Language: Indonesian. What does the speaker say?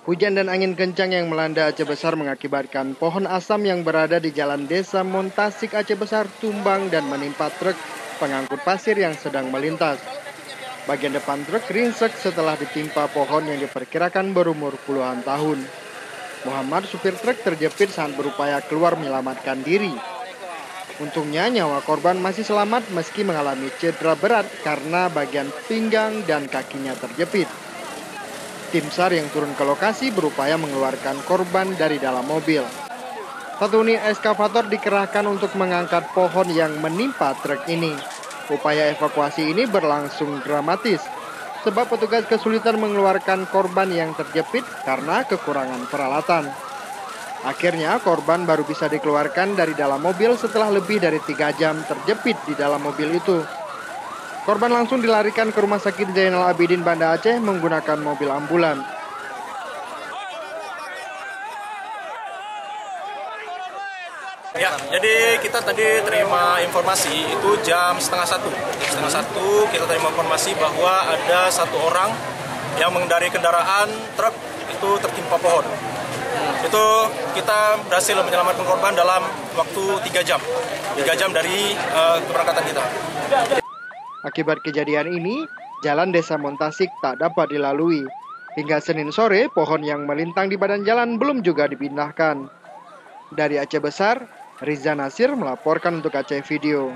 Hujan dan angin kencang yang melanda Aceh Besar mengakibatkan pohon asam yang berada di jalan Desa Montasik Aceh Besar tumbang dan menimpa truk pengangkut pasir yang sedang melintas. Bagian depan truk ringsek setelah ditimpa pohon yang diperkirakan berumur puluhan tahun. Muhammad, supir truk, terjepit saat berupaya keluar menyelamatkan diri. Untungnya nyawa korban masih selamat meski mengalami cedera berat karena bagian pinggang dan kakinya terjepit. Tim SAR yang turun ke lokasi berupaya mengeluarkan korban dari dalam mobil. Satu unit eskavator dikerahkan untuk mengangkat pohon yang menimpa truk ini. Upaya evakuasi ini berlangsung dramatis, sebab petugas kesulitan mengeluarkan korban yang terjepit karena kekurangan peralatan. Akhirnya korban baru bisa dikeluarkan dari dalam mobil setelah lebih dari 3 jam terjepit di dalam mobil itu. Korban langsung dilarikan ke Rumah Sakit Zainal Abidin Banda Aceh menggunakan mobil ambulan. Ya, jadi kita tadi terima informasi itu jam setengah satu kita terima informasi bahwa ada satu orang yang mengendarai kendaraan truk itu tertimpa pohon. Itu kita berhasil menyelamatkan korban dalam waktu 3 jam dari keberangkatan kita. Akibat kejadian ini, jalan Desa Montasik tak dapat dilalui. Hingga Senin sore, pohon yang melintang di badan jalan belum juga dipindahkan. Dari Aceh Besar, Riza Nasir melaporkan untuk Aceh Video.